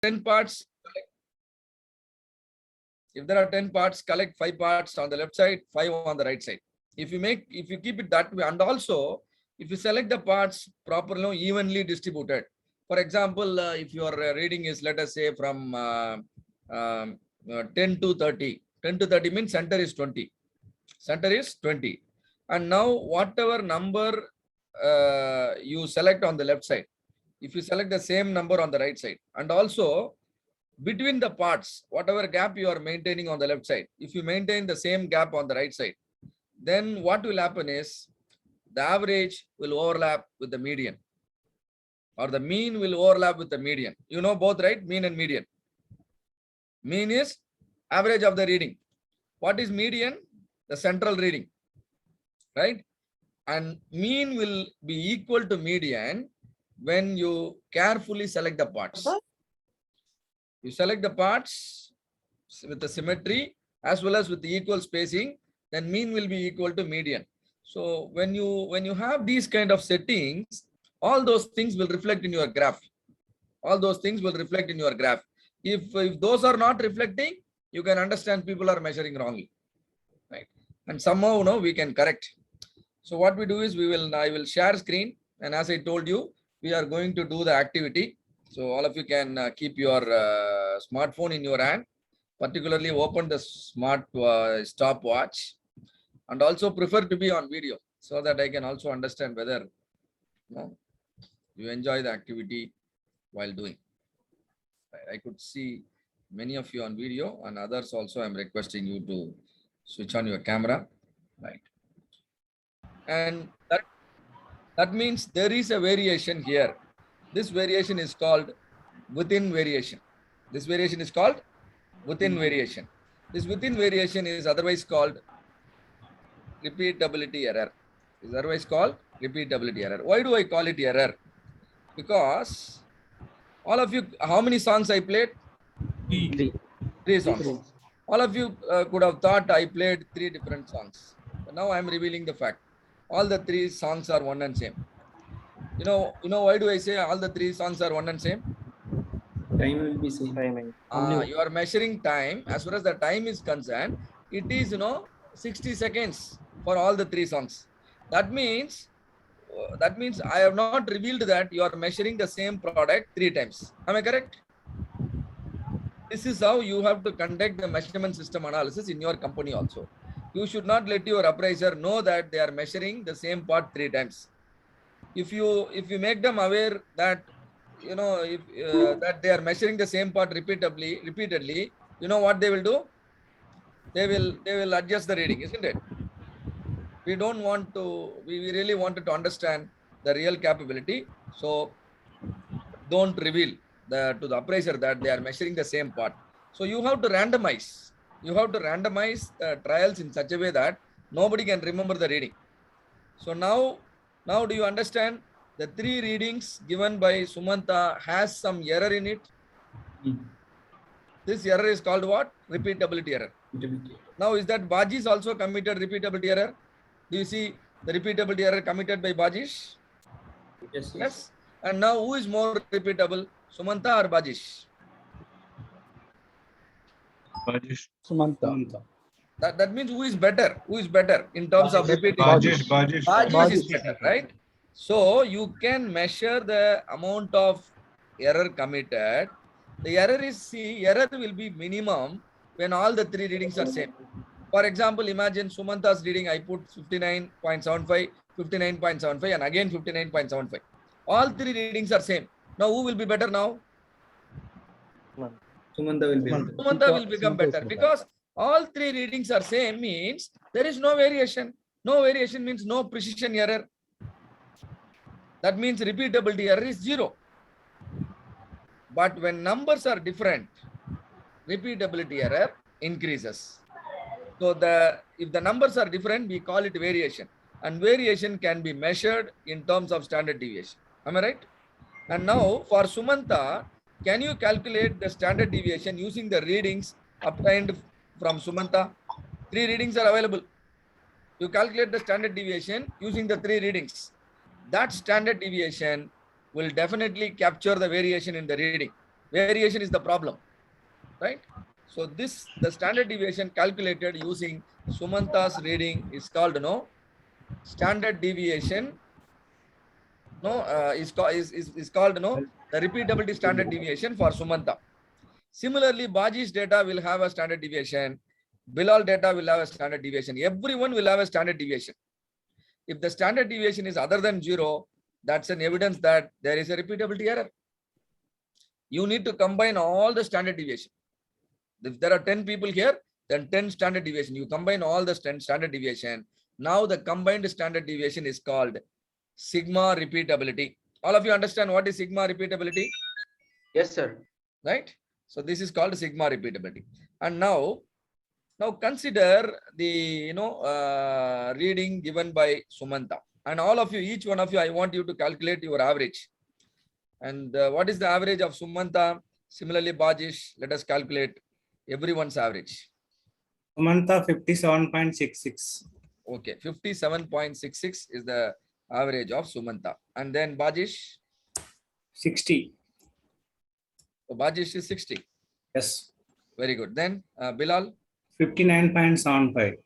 10 parts, if there are 10 parts, collect 5 parts on the left side, 5 on the right side. If you keep it that way, and also if you select the parts properly, evenly distributed. For example, if your reading is, let us say, from 10 to 30. 10 to 30 means center is 20. Center is 20. And now whatever number you select on the left side, if you select the same number on the right side, and also between the parts, whatever gap you are maintaining on the left side, if you maintain the same gap on the right side, then what will happen is the average will overlap with the median, or the mean will overlap with the median. You know both, right? Mean and median. Mean is average of the reading. What is median? The central reading, right? And mean will be equal to median when you carefully select the parts. You select the parts with the symmetry as well as with the equal spacing, then mean will be equal to median. So when you have these kind of settings, all those things will reflect in your graph. All those things will reflect in your graph. If those are not reflecting, you can understand people are measuring wrongly, right? And somehow, we can correct. So what we do is I will share screen, and as I told you, we are going to do the activity. So all of you can keep your smartphone in your hand, particularly open the smart stopwatch, and also prefer to be on video so that I can also understand whether you enjoy the activity while doing. I could see many of you on video, and others also I'm requesting you to switch on your camera, right? And that means there is a variation here. This variation is called within variation. This variation is called within variation. This within variation is otherwise called repeatability error. Is otherwise called repeatability error. Why do I call it error? Because all of you, how many songs I played? Three songs. All of you could have thought I played 3 different songs. But now I am revealing the fact. All the 3 songs are one and same. You know why do I say all the 3 songs are one and same? Time will be same. You are measuring time. As far as the time is concerned, it is 60 seconds for all the 3 songs. That means I have not revealed that you are measuring the same product 3 times. Am I correct? This is how you have to conduct the measurement system analysis in your company also. You should not let your appraiser know that they are measuring the same part 3 times. If you make them aware that that they are measuring the same part repeatedly, you know what they will do? They will adjust the reading, isn't it? We don't want to. We really wanted to understand the real capability. So don't reveal to the appraiser that they are measuring the same part. So you have to randomize. You have to randomize the trials in such a way that nobody can remember the reading. So now do you understand? The 3 readings given by Sumanta has some error in it. This error is called what? Repeatability error. Now, is that Bajish also committed repeatability error? Do you see the repeatability error committed by Bajish? Yes. And now who is more repeatable, Sumanta or Bajish? Bajish. Sumanta. That means who is better? Who is better in terms of repeating? Bajish is better, right? So you can measure the amount of error committed. The error will be minimum when all the 3 readings are same. For example, imagine Sumanta's reading, I put 59.75, 59.75, and again 59.75. All 3 readings are same. Now who will be better now? Sumanta will be better. Sumanta will become better because all 3 readings are same means there is no variation. No variation means no precision error. That means repeatability error is 0. But when numbers are different, repeatability error increases. So if the numbers are different, we call it variation. And variation can be measured in terms of standard deviation. Am I right? And now for Sumanta, can you calculate the standard deviation using the readings obtained from Sumanta? 3 readings are available. You calculate the standard deviation using the 3 readings. That standard deviation will definitely capture the variation in the reading. Variation is the problem, right? So this, the standard deviation calculated using Sumanta's reading is called, standard deviation, is called, the repeatability standard deviation for Sumanta. Similarly, Baji's data will have a standard deviation. Bilal data will have a standard deviation. Everyone will have a standard deviation. If the standard deviation is other than 0, that's an evidence that there is a repeatability error. You need to combine all the standard deviation. If there are 10 people here, then 10 standard deviation. You combine all the 10 standard deviation. Now the combined standard deviation is called sigma repeatability. All of you understand what is sigma repeatability, Yes, sir. right? So this is called sigma repeatability. And now consider the reading given by Sumanta. And all of you, each one of you, I want you to calculate your average. And what is the average of Sumanta? Similarly, Bajish, let us calculate everyone's average. Sumanta 57.66. Okay, 57.66 is the average of Sumanta. And then Bajish, 60. so Bajish is 60. Yes. Very good. Then Bilal, 59.75.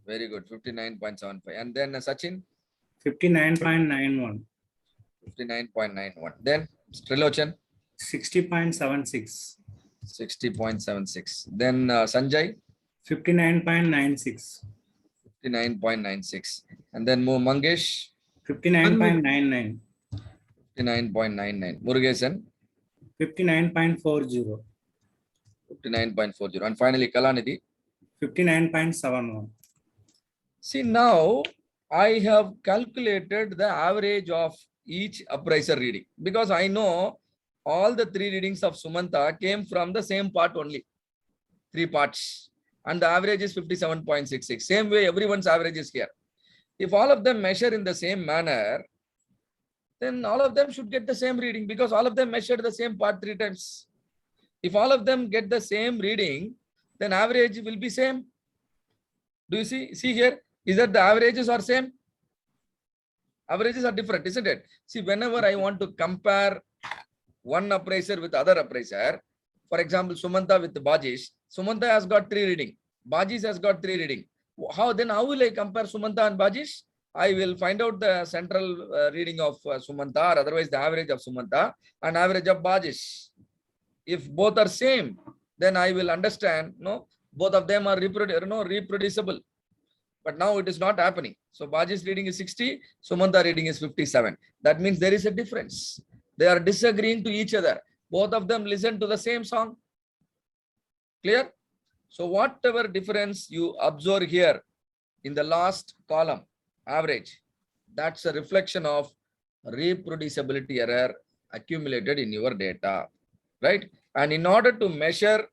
very good, 59.75. And then Sachin, 59.91. 59.91. Then Trilochan, 60.76. 60.76. Then Sanjay, 59.96. 59.96. And then Mangesh, 59.99. 59.99. Murugesan, 59.40. 59.40. And finally, Kalanidhi. 59.71. See, now I have calculated the average of each appraiser reading because I know all the 3 readings of Sumanta came from the same part only, 3 parts, and the average is 57.66. Same way, everyone's average is here. If all of them measure in the same manner, then all of them should get the same reading because all of them measured the same part 3 times. If all of them get the same reading, then average will be same. Do you see here? Is that the averages are same? Averages are different, isn't it? See, whenever I want to compare one appraiser with other appraiser, for example, Sumanta with Bajish, Sumanta has got 3 reading, Bajish has got 3 reading. How will I compare Sumanta and Bajish? I will find out the central reading of Sumanta, or otherwise the average of Sumanta and average of Bajish. If both are same, then I will understand, both of them are reproducible. But now it is not happening. So Baji's reading is 60, Sumanta reading is 57. That means there is a difference. They are disagreeing to each other. Both of them listen to the same song. Clear? So whatever difference you observe here in the last column, average, that's a reflection of reproducibility error accumulated in your data, right? And in order to measure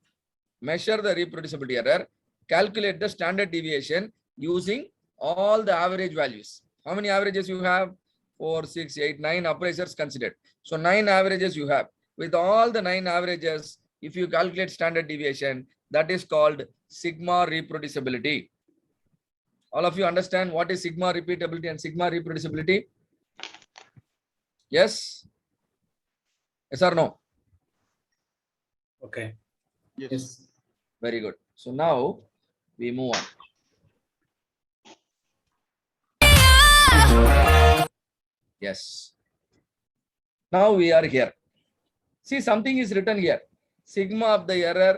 the reproducibility error, calculate the standard deviation using all the average values. How many averages you have? 4, 6, 8, 9 appraisers considered. So 9 averages you have. With all the 9 averages, if you calculate standard deviation, that is called sigma reproducibility. All of you understand what is sigma repeatability and sigma reproducibility? Yes? Yes or no? Okay. Yes. Very good. So now we move on. Yes. Now we are here. See, something is written here. Sigma of the error